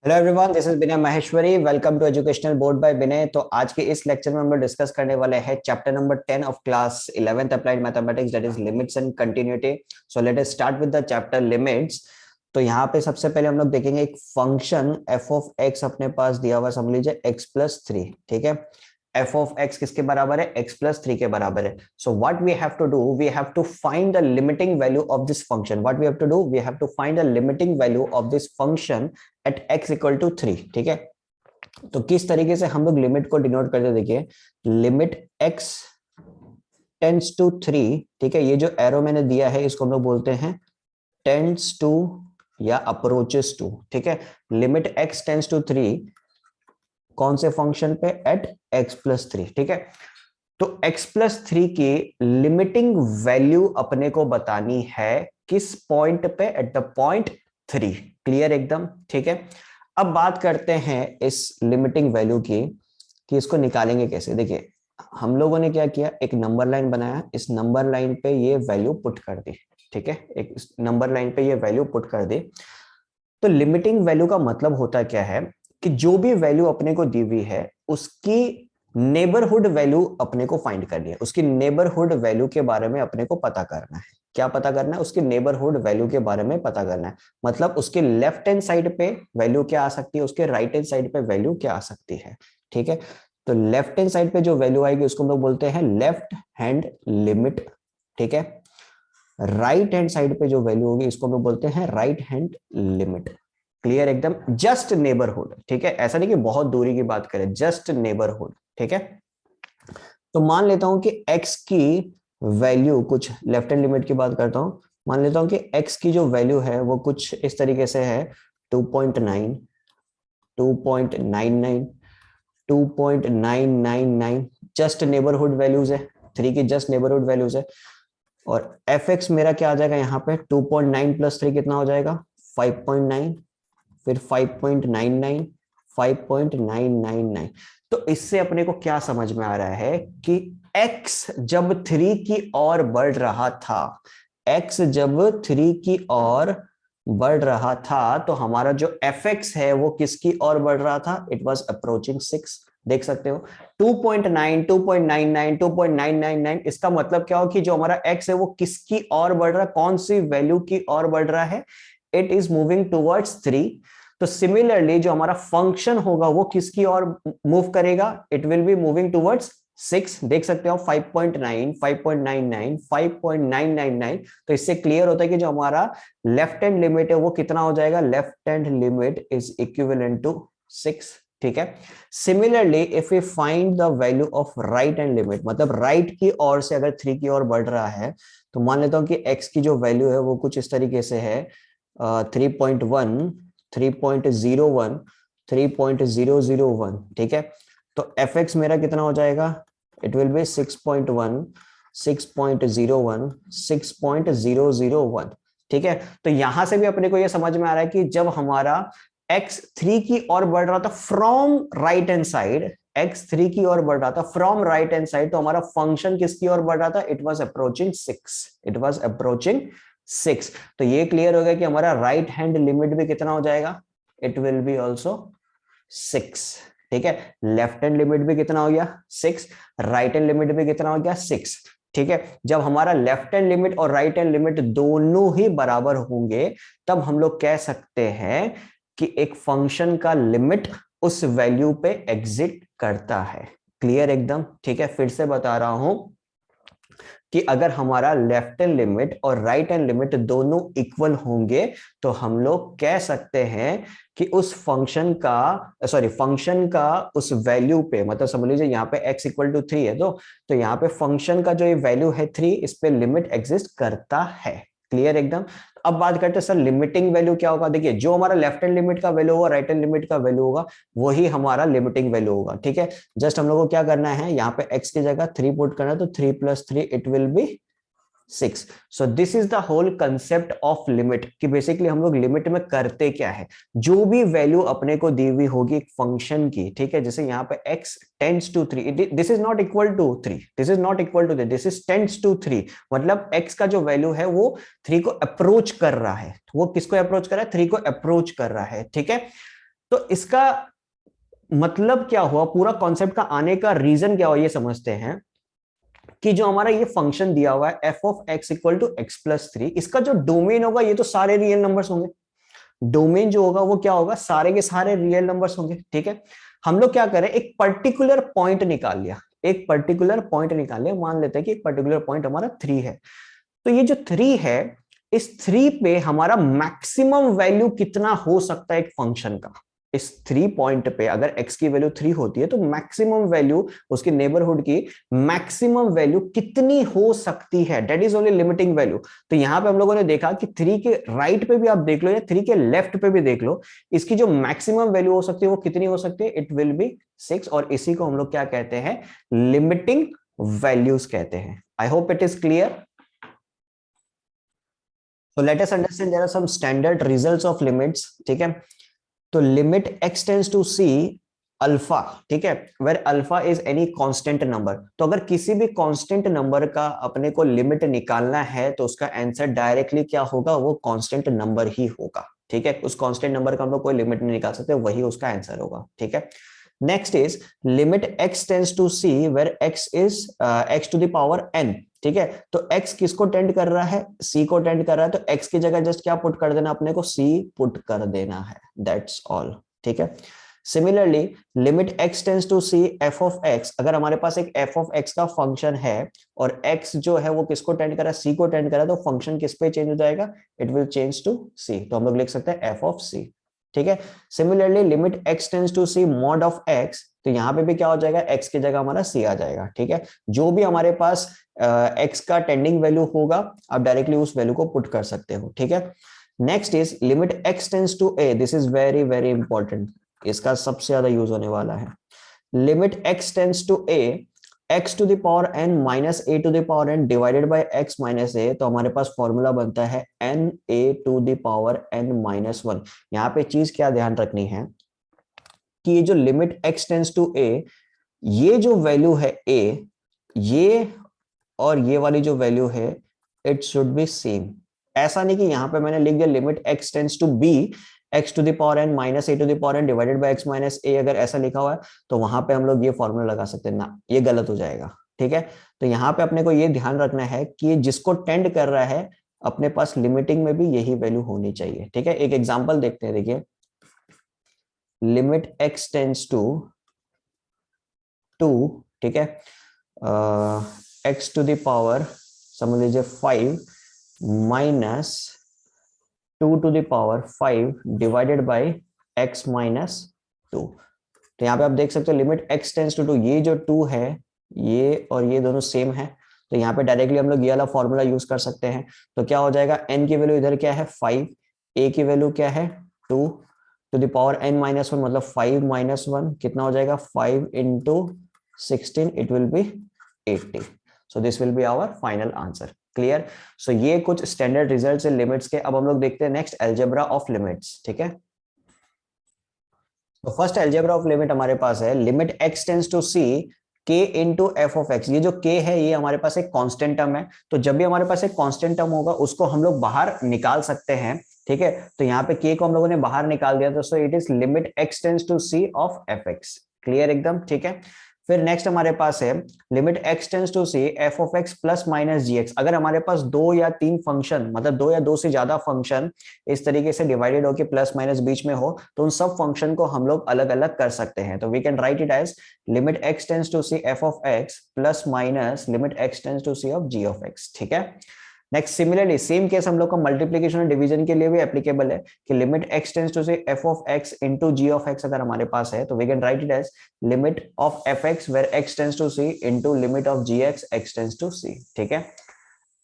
Hello everyone, this is Vinay Maheshwari. Welcome to educational board by Vinay. तो आज के इस लेक्चर में हम लोग डिस्कस करने वाले हैं chapter number 10 of class 11th applied mathematics, that is limits and continuity. So let us start with the chapter limits. तो यहाँ पे सबसे पहले हम लोग देखेंगे एक फंक्शन एफ ऑफ एक्स अपने पास दिया हुआ, समझ लीजिए x+3। ठीक है, एफ ऑफ एक्स किसके बराबर है? x+3 के बराबर है। So what we have to do, we have to find the limiting value of this function. What we have to do, we have to find the limiting value of this function at x equal to 3। ठीक है, तो किस तरीके से हम लोग limit को denote करते, देखिए लिमिट x टेंड्स टू 3। ठीक है, ये जो एरो मैंने दिया है इसको हम लोग बोलते हैं टेंड्स टू या अप्रोचेस टू। ठीक है, लिमिट x टेंड्स टू 3 कौन से फंक्शन पे? Eight x+3। ठीक है, तो x+3 की लिमिटिंग वैल्यू अपने को बतानी है किस पॉइंट पे? At the point 3। क्लियर एकदम? ठीक है, अब बात करते हैं इस लिमिटिंग वैल्यू की कि इसको निकालेंगे कैसे। देखिए हम लोगों ने क्या किया, एक नंबर लाइन बनाया, इस नंबर लाइन पे ये वैल्यू पुट कर दी। ठीक है, एक नंबर लाइन पे ये वैल्यू पुट कर दी। तो लिमिटिंग वैल्यू का मतलब होता क्या है कि जो भी वैल्यू अपने को दी हुई है उसकी नेबरहुड वैल्यू अपने को फाइंड करनी है। उसकी नेबरहुड वैल्यू के बारे में अपने को पता करना है। क्या पता करना है? उसकी नेबरहुड वैल्यू के बारे में पता करना है। मतलब उसके लेफ्ट हैंड साइड पे वैल्यू क्या आ सकती है, उसके राइट हैंड साइड पे वैल्यू क्या आ सकती है। ठीक है, तो लेफ्ट हैंड साइड पे जो वैल्यू आएगी उसको हम लोग बोलते हैं लेफ्ट हैंड लिमिट। ठीक है, राइट हैंड साइड पे जो वैल्यू होगी इसको हम लोग बोलते हैं राइट हैंड लिमिट। क्लियर एकदम? Just neighbourhood. ठीक है, ऐसा नहीं कि बहुत दूरी की बात करें, जस्ट नेबरहुड। ठीक है, तो मान लेता हूं कि x की वैल्यू, कुछ लेफ्ट हैंड लिमिट की बात करता हूं, मान लेता हूं कि x की जो वैल्यू है वो कुछ इस तरीके से है 2.9, 2.99, 2.999। जस्ट नेबरहुड वैल्यूज है, 3 की जस्ट नेबरहुड वैल्यूज है। और एफ एक्स मेरा क्या आ जाएगा यहाँ पे? 2.9 प्लस 3 कितना हो जाएगा? 5.9, फिर 5.99, 5.999। तो इससे अपने को क्या समझ में आ रहा है कि x जब 3 की ओर बढ़ रहा था, x जब 3 की ओर बढ़ रहा था तो हमारा जो एफ एक्स है वो किसकी ओर बढ़ रहा था? It was approaching 6। देख सकते हो 2.9, 2.99, 2.999। इसका मतलब क्या हो कि जो हमारा x है वो किसकी ओर बढ़ रहा है? कौन सी वैल्यू की ओर बढ़ रहा है? It is moving towards 3। तो सिमिलरली जो हमारा फंक्शन होगा वो किसकी ओर मूव करेगा? It will be moving towards 6। देख सकते हो 5.9, 5.99, 5.999। तो इससे क्लियर होता है कि जो हमारा लेफ्ट हैंड लिमिट है वो कितना हो जाएगा? Left hand limit is equivalent to 6। ठीक है, similarly if you find the value of right hand limit, मतलब राइट की ओर से अगर 3 की ओर बढ़ रहा है, तो मान लेता हूं कि x की जो वैल्यू है वो कुछ इस तरीके से है 3.1, 3.01, 3.001। ठीक है, तो एफ एक्स मेरा कितना हो जाएगा? It will B 6.1, 6.01, 6.001। ठीक है, तो यहां से भी अपने को यह समझ में आ रहा है कि जब हमारा x 3 की ओर बढ़ रहा था from right hand side, x 3 की ओर बढ़ रहा था फ्रॉम राइट हैंड साइड, तो हमारा फंक्शन किसकी ओर बढ़ रहा था? It was approaching 6। It was approaching 6। तो ये क्लियर हो गया कि हमारा राइट हैंड लिमिट भी कितना हो जाएगा? It will B also 6। ठीक है, लेफ्ट हैंड लिमिट भी कितना हो गया? 6। राइट हैंड लिमिट भी कितना हो गया? 6। ठीक है, जब हमारा लेफ्ट हैंड लिमिट और राइट हैंड लिमिट दोनों ही बराबर होंगे तब हम लोग कह सकते हैं कि एक फंक्शन का लिमिट उस वैल्यू पे एग्जिट करता है। क्लियर एकदम? ठीक है, फिर से बता रहा हूं कि अगर हमारा लेफ्ट हैंड लिमिट और राइट हैंड लिमिट दोनों इक्वल होंगे तो हम लोग कह सकते हैं कि उस फंक्शन का उस वैल्यू पे, मतलब समझ लीजिए यहाँ पे x इक्वल टू 3 है, तो यहाँ पे फंक्शन का जो ये वैल्यू है 3, इस पे लिमिट एग्जिस्ट करता है। क्लियर एकदम? अब बात करते हैं सर लिमिटिंग वैल्यू क्या होगा। देखिए जो हमारा लेफ्ट हैंड लिमिट का वैल्यू होगा, राइट हैंड लिमिट का वैल्यू होगा, वही हमारा लिमिटिंग वैल्यू होगा। ठीक है, जस्ट हम लोग को क्या करना है, यहाँ पे x की जगह 3 पुट करना है, तो 3 + 3 it will be 6। So this is the whole concept of limit, कि बेसिकली हम लोग लिमिट में करते क्या है, जो भी वैल्यू अपने को दी हुई होगी एक फंक्शन की, ठीक है, जैसे यहाँ पे x tends to 3, this is not equal to 3, this is not equal to this is tends to 3, मतलब x का जो वैल्यू है वो 3 को अप्रोच कर रहा है। वो किसको अप्रोच कर रहा है? 3 को अप्रोच कर रहा है। ठीक है, तो इसका मतलब क्या हुआ, पूरा कॉन्सेप्ट का आने का रीजन क्या हुआ, ये समझते हैं कि जो हमारा ये फंक्शन दिया हुआ है f of x equal to x plus three, इसका जो डोमेन होगा ये तो सारे रियल नंबर्स होंगे। डोमेन जो होगा वो क्या होगा, सारे के सारे रियल नंबर्स होंगे। ठीक है, हम लोग क्या करें, एक पर्टिकुलर पॉइंट निकाल लिया, एक पर्टिकुलर पॉइंट निकाल लिया, मान लेते हैं कि एक पर्टिकुलर पॉइंट हमारा थ्री है। तो ये जो थ्री है, इस थ्री पे हमारा मैक्सिमम वैल्यू कितना हो सकता है एक फंक्शन का। इस थ्री पॉइंट पे अगर x की वैल्यू थ्री होती है तो मैक्सिमम वैल्यू उसके नेबरहुड की मैक्सिमम वैल्यू कितनी हो सकती है, that is only limiting value. तो यहां पे हम लोगों ने देखा कि थ्री के राइट पे भी आप देख लो या थ्री के लेफ्ट पे भी देख लो, इसकी जो मैक्सिमम वैल्यू हो सकती है वो कितनी हो सकती है, इट विल बी सिक्स। और इसी को हम लोग क्या कहते हैं, लिमिटिंग वैल्यूज कहते हैं। आई hope it is clear. So let us understand there are some standard results of limits. ठीक है, तो limit x tends to c alpha, ठीक है, where alpha is any constant number. तो अगर किसी भी कांस्टेंट नंबर का अपने को लिमिट निकालना है तो उसका आंसर डायरेक्टली क्या होगा, वो कांस्टेंट नंबर ही होगा। ठीक है, उस कांस्टेंट नंबर का हम लोग कोई लिमिट नहीं निकाल सकते, वही उसका आंसर होगा। ठीक है, next is limit x tends to c where x is x to the power n। ठीक है, तो x किसको टेंड कर रहा है, c को टेंड कर रहा है, तो x की जगह जस्ट क्या पुट कर देना, अपने को c पुट कर देना है, दैट्स ऑल। ठीक है, similarly limit x tends to c f of x, अगर हमारे पास एक f ऑफ x का फंक्शन है और x जो है वो किसको टेंड कर रहा है, c को टेंड कर रहा है, तो फंक्शन किस पे चेंज हो जाएगा, it will change to c। तो हम लोग लिख सकते हैं f ऑफ c। ठीक है, similarly limit x tends to c mod of x, तो यहां पे भी क्या हो जाएगा, x की जगह हमारा c आ जाएगा। ठीक है, जो भी हमारे पास x का टेंडिंग वैल्यू होगा आप डायरेक्टली उस वैल्यू को पुट कर सकते हो। ठीक है, next is limit x tends to a, this is very very important, इसका सबसे ज्यादा यूज होने वाला है। Limit x tends to a x to the power n minus a to the power n divided by x minus a, तो हमारे पास formula बनता है n a to the power n minus one. यहाँ पे चीज क्या ध्यान रखनी है कि ये जो limit x tends to a, ये जो वैल्यू है a, ये और ये वाली जो वैल्यू है इट शुड बी सेम। ऐसा नहीं कि यहां पे मैंने लिख दिया limit x tends to b x to the power n minus a to the power n divided by x minus a, अगर ऐसा लिखा हुआ है तो वहां पे हम लोग ये फॉर्मूला लगा सकते हैं ना, ये गलत हो जाएगा। ठीक है, तो यहाँ पे अपने को ये ध्यान रखना है कि ये जिसको टेंड कर रहा है अपने पास लिमिटिंग में भी यही वैल्यू होनी चाहिए। ठीक है, एक एग्जाम्पल देखते हैं, देखिए limit x tends to two, ठीक है, x टू द पावर समझ लीजिए 5 minus 2 to the power 5 divided by x minus 2। तो यहाँ पे आप देख सकते हो लिमिट x टेंड्स टू 2, ये जो 2 है ये और ये दोनों सेम है, तो यहाँ पे डायरेक्टली हम लोग ये वाला फॉर्मूला यूज कर सकते हैं। तो क्या हो जाएगा, n की वैल्यू इधर क्या है 5, a की वैल्यू क्या है 2 to the power n minus one, मतलब 5 माइनस वन कितना हो जाएगा 5 into 16, it will be 80। So this will be our final answer. Clear, so ये कुछ स्टैंडर्ड रिजल्ट्स है लिमिट्स के। अब हम लोग देखते हैं नेक्स्ट अलजेब्रा ऑफ लिमिट्स। ठीक है, तो फर्स्ट अलजेब्रा ऑफ लिमिट हमारे पास है limit x tends to c k into f of x. ये जो k है ये हमारे पास एक कांस्टेंट टर्म है, तो जब भी हमारे पास एक कांस्टेंट टर्म होगा उसको हम लोग बाहर निकाल सकते हैं। ठीक है, तो यहाँ पे k को हम लोगों ने बाहर निकाल दिया, तो so it is limit x tends to c of f x. Clear एकदम, ठीक है। फिर नेक्स्ट हमारे पास है limit x tends to c f of x plus minus g x. अगर हमारे पास दो या तीन फंक्शन, मतलब दो या दो से ज्यादा फंक्शन इस तरीके से डिवाइडेड होकर प्लस माइनस बीच में हो, तो उन सब फंक्शन को हम लोग अलग अलग कर सकते हैं। तो we can write it as limit x tends to c f of x plus minus limit x tends to c of g of x। ठीक है, नेक्स्ट सिमिलरली सेम केस हम लोग का मल्टीप्लीकेशन और डिवीजन के लिए भी एप्लीकेबल है कि लिमिट x टेंड्स टू से f of x into g of x अगर हमारे पास है तो we can write it as limit of fx where x tends to c into limit of gx x tends to c। ठीक है,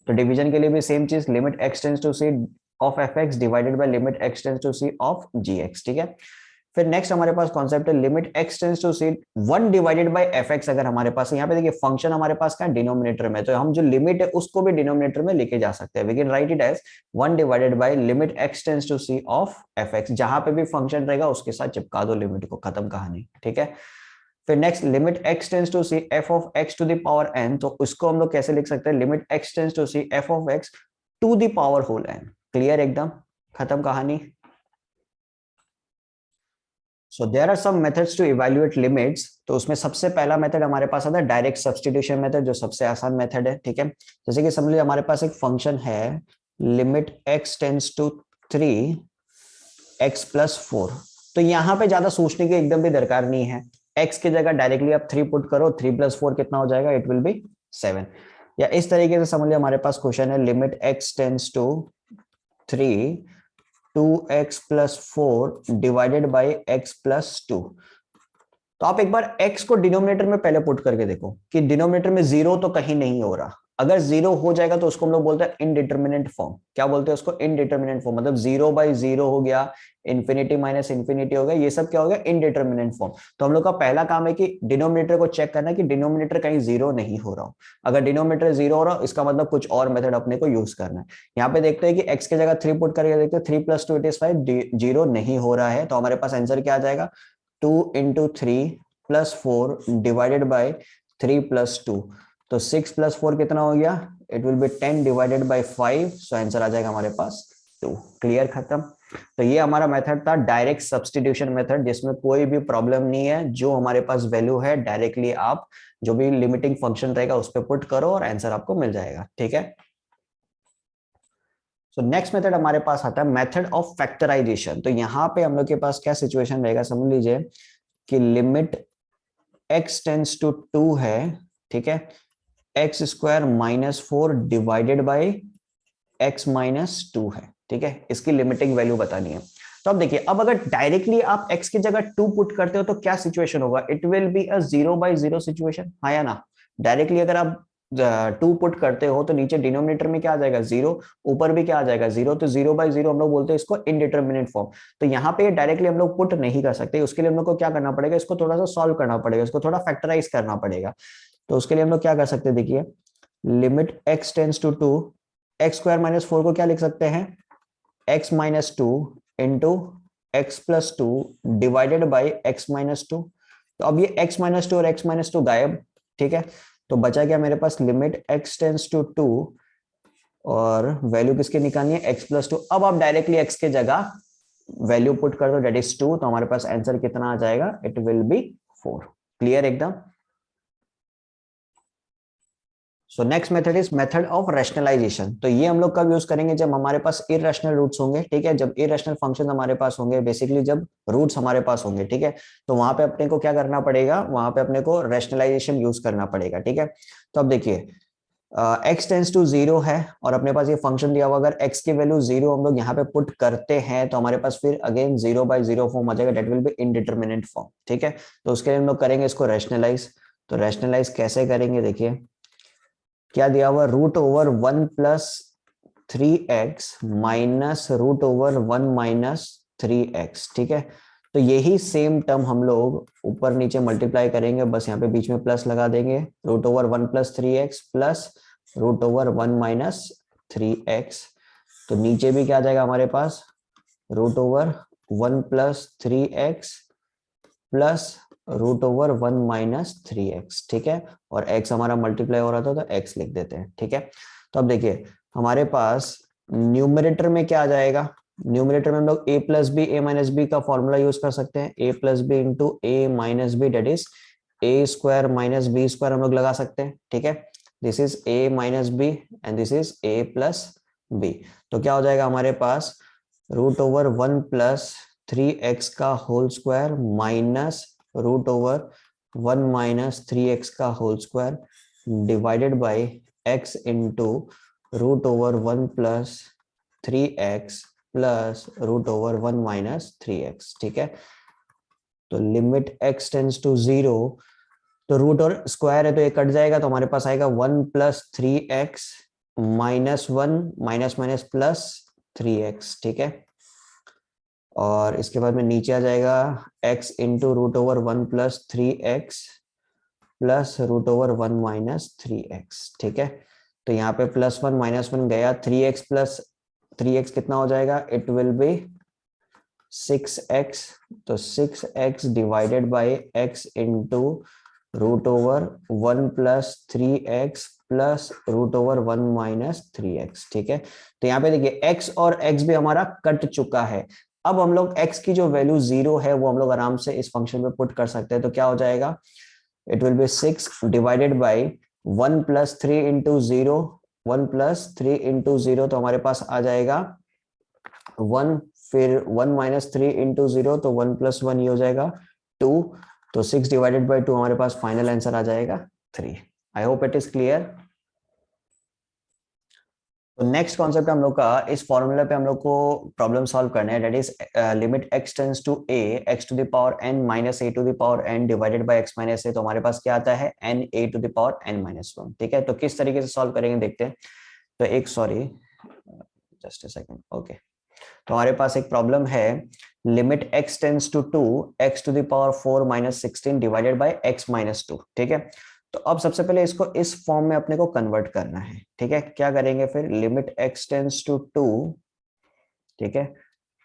तो division के लिए भी सेम चीज limit x tends to c of fx divided by limit x tends to c of gx। ठीक है, फिर नेक्स्ट हमारे पास कॉन्सेप्ट है limit x tends to c 1 divided by fx। अगर हमारे पास यहाँ पे देखिए फंक्शन हमारे पास का डिनोमिनेटर में, तो हम जो लिमिट है उसको भी डिनोमिनेटर में लेके जा सकते हैं। We can write it as 1 divided by limit x tends to c of fx। जहां पे भी फंक्शन रहेगा उसके साथ चिपका दो लिमिट को, खत्म कहानी। ठीक है, फिर next limit x tends to c f of x to the power n, तो उसको हम लोग कैसे लिख सकते हैं, limit x tends to c f of x to the power whole n। Clear एकदम, खत्म कहानी। So there are some methods to evaluate limits. तो उसमें सबसे पहला मेथड हमारे पास आता है डायरेक्ट सब्स्टिट्यूशन मेथड, जो सबसे आसान मेथड है, ठीक है। जैसे कि समझ लीजिए हमारे पास एक फंक्शन है limit x tends to 3x+4। तो यहाँ पे ज्यादा सोचने की एकदम भी दरकार नहीं है। x की जगह डायरेक्टली आप 3 पुट करो, 3+4 कितना हो जाएगा, इट विल बी 7। या इस तरीके से समझ लिया हमारे पास क्वेश्चन है limit x tends to 3 2x+4 divided by x+2। तो आप एक बार x को डिनोमिनेटर में पहले पुट करके देखो कि डिनोमिनेटर में जीरो तो कहीं नहीं हो रहा। अगर जीरो हो जाएगा तो उसको हम लोग बोलते हैं इनडिटर्मिनेंट फॉर्म। क्या बोलते हैं उसको, इनडिटर्मिनेंट फॉर्म। मतलब 0/0 हो गया, इन्फिनिटी माइनस इन्फिनिटी हो गया, ये सब क्या हो गया, इनडिटर्मिनेंट फॉर्म। तो हम लोग का पहला काम है कि डिनोमिनेटर को चेक करना कि डिनोमिनेटर कहीं जीरो नहीं हो रहा हो। अगर डिनोमिनेटर जीरो हो रहा हो इसका मतलब कुछ और मेथड अपने को यूज करना है। यहाँ पे देखते हैं कि x की जगह 3 पुट करके देखते हैं, 3+2 इट इज 5, जीरो नहीं हो रहा है। तो हमारे पास आंसर क्या आ जाएगा, 2 × 3+4 डिवाइडेड बाई 3+2। तो 6+4 कितना हो गया, it will be 10 divided by 5। So answer आ जाएगा हमारे पास 2। क्लियर, खत्म। तो ये हमारा मेथड था डायरेक्ट सब्स्टिट्यूशन मेथड, जिसमें कोई भी प्रॉब्लम नहीं है। जो हमारे पास वैल्यू है डायरेक्टली आप जो भी लिमिटिंग फंक्शन रहेगा उस पर पुट करो और आंसर आपको मिल जाएगा, ठीक है। सो नेक्स्ट मेथड हमारे पास आता है मेथड ऑफ फैक्टराइजेशन। तो यहाँ पे हम लोग के पास क्या सिचुएशन रहेगा, समझ लीजिए कि लिमिट x टेंड्स टू 2 है, ठीक है, x² - 4 डिवाइडेड बाई x-2 है, ठीक है। इसकी लिमिटिंग वैल्यू बतानी है। तो अब देखिए, अब अगर डायरेक्टली आप x की जगह 2 पुट करते हो तो क्या सिचुएशन होगा, it will be a 0/0 situation, हाँ या ना। डायरेक्टली अगर आप 2 पुट करते हो तो नीचे डिनोमिनेटर में क्या आ जाएगा, 0, ऊपर भी क्या आ जाएगा, 0। तो 0/0 हम लोग बोलते हैं इसको इनडिटर्मिनेट फॉर्म। तो यहाँ पे डायरेक्टली हम लोग पुट नहीं कर सकते। उसके लिए हम लोग को क्या करना पड़ेगा, इसको थोड़ा सा सॉल्व करना पड़ेगा, इसको थोड़ा फैक्टराइज करना पड़ेगा। तो उसके लिए हम लोग क्या कर सकते हैं, देखिए limit x tends to 2, x² - 4 को क्या लिख सकते हैं, x-2 into x+2 divided by x-2। तो अब ये x-2 और x-2 गायब, ठीक है। तो बचा क्या मेरे पास, लिमिट x टेंड्स टू 2 और वैल्यू किसके निकालनी है, x+2। अब आप डायरेक्टली x के जगह वैल्यू पुट कर दो, डेट इज 2। तो हमारे पास आंसर कितना आ जाएगा, इट विल बी 4। क्लियर एकदम। So next method is method of rationalization. तो ये हम लोग कब यूज करेंगे, जब हमारे पास इरेशनल रूट्स होंगे, ठीक है। जब इरेशनल फंक्शन हमारे पास होंगे, बेसिकली जब रूट्स हमारे पास होंगे, ठीक है। तो वहां पे अपने को क्या करना पड़ेगा, वहां पे अपने को रैशनलाइजेशन यूज करना पड़ेगा, ठीक है। तो अब देखिए x टेंड्स टू 0 है और अपने पास ये फंक्शन दिया हुआ, अगर x की वैल्यू 0 हम लोग यहाँ पे पुट करते हैं तो हमारे पास फिर अगेन 0/0 फॉर्म आ जाएगा, that will be indeterminate form, ठीक है। तो उसके लिए हम लोग करेंगे इसको रैशनलाइज। तो रैशनलाइज कैसे करेंगे, देखिए क्या दिया हुआ, √1+3x माइनस √1 - 3x, ठीक है। तो यही सेम टर्म हम लोग ऊपर नीचे मल्टीप्लाई करेंगे, बस यहाँ पे बीच में प्लस लगा देंगे, √1+3x प्लस √1 - 3x। तो नीचे भी क्या आ जाएगा हमारे पास, √1+3x प्लस √1 - 3x, ठीक है। और x हमारा मल्टीप्लाई हो रहा था तो x लिख देते हैं, ठीक है। तो अब देखिए हमारे पास न्यूमरेटर में क्या आ जाएगा, न्यूमरेटर में हम लोग a+b का फॉर्मूला यूज कर सकते हैं, a+b into a-b, date is a² - b² हम लोग लगा सकते हैं, ठीक है। This is a-b and this is a+b। तो क्या हो जाएगा हमारे पास, √1+3x का होल स्क्वायर माइनस √1 - 3x का whole square divided by x into √1+3x plus √1 - 3x, ठीक है। तो लिमिट x टेंड्स टू 0, तो रूट और स्क्वायर है तो ये कट जाएगा, तो हमारे पास आएगा 1+3x -1 minus minus plus 3x, ठीक है। और इसके बाद में नीचे आ जाएगा x into √1+3x plus √1 - 3x, ठीक है। तो यहाँ पे +1 -1 गया, 3x प्लस 3x कितना हो जाएगा, इट विल बी 6x। तो 6x divided by x into √1+3x plus √1 - 3x, ठीक है। तो यहाँ पे देखिए x और x भी हमारा कट चुका है। अब हम लोग x की जो वैल्यू 0 है वो हम लोग आराम से इस फंक्शन में पुट कर सकते हैं, तो क्या हो जाएगा, it will be 6 divided by 1 plus 3 into 0, 1 plus 3 into 0, तो हमारे पास आ जाएगा 1, फिर 1 माइनस 3 इंटू 0, तो 1 प्लस 1 ये हो जाएगा 2, तो 6 डिवाइडेड बाई 2 हमारे पास फाइनल आंसर आ जाएगा 3। आई होप इट इज क्लियर। तो नेक्स्ट कॉन्सेप्ट हम लोग का, इस फॉर्मूला पे हम लोग को प्रॉब्लम सॉल्व करना है, that is limit x tends to a x to the power n minus a to the power n divided by x minus a, तो हमारे पास क्या आता है n a to the power n minus 1। ठीक है, तो किस तरीके से सॉल्व करेंगे देखते हैं। तो एक sorry just a second, okay, तो हमारे पास एक प्रॉब्लम है, limit x tends to 2 x to the power 4 minus 16 divided by x minus 2। ठीक है, तो अब सबसे पहले इसको इस फॉर्म में अपने को कन्वर्ट करना है। ठीक है, क्या करेंगे फिर, लिमिट x टेंड्स टू 2, ठीक है,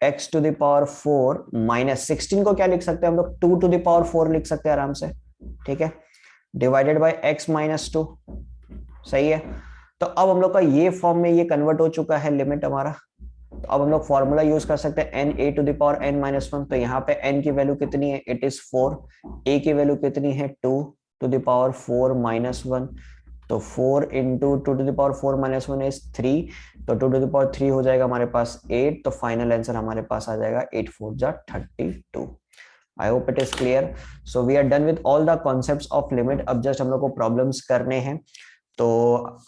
x to the power 4 minus 16 को क्या लिख सकते हैं हम लोग, 2 टू द पावर 4 लिख सकते हैं आराम से। ठीक है, डिवाइडेड बाय x माइनस 2, सही है। तो अब हम लोग का ये फॉर्म में ये कन्वर्ट हो चुका है लिमिट हमारा, तो अब हम लोग फॉर्मूला यूज कर सकते हैं n a to the power n minus 1। तो यहाँ पे n की वैल्यू कितनी है, इट इज 4, a की वैल्यू कितनी है 2 टू द पावर 4 माइनस 1, तो 4 into 2 to the power 4 minus 1 is 3, तो 2 टू द पावर 3 हो जाएगा हमारे पास 8, तो फाइनल आंसर हमारे पास आ जाएगा 8 4 जा 32। I hope it is clear. So we are done with all the concepts of limit. अब जस्ट हम लोग को प्रॉब्लम्स करने हैं। तो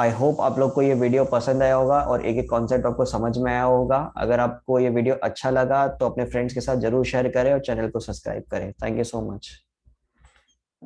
आई होप आप लोग को ये वीडियो पसंद आया होगा और एक एक कॉन्सेप्ट आपको समझ में आया होगा। अगर आपको ये वीडियो अच्छा लगा तो अपने फ्रेंड्स के साथ जरूर शेयर करें और चैनल को सब्सक्राइब करें। Thank you so much.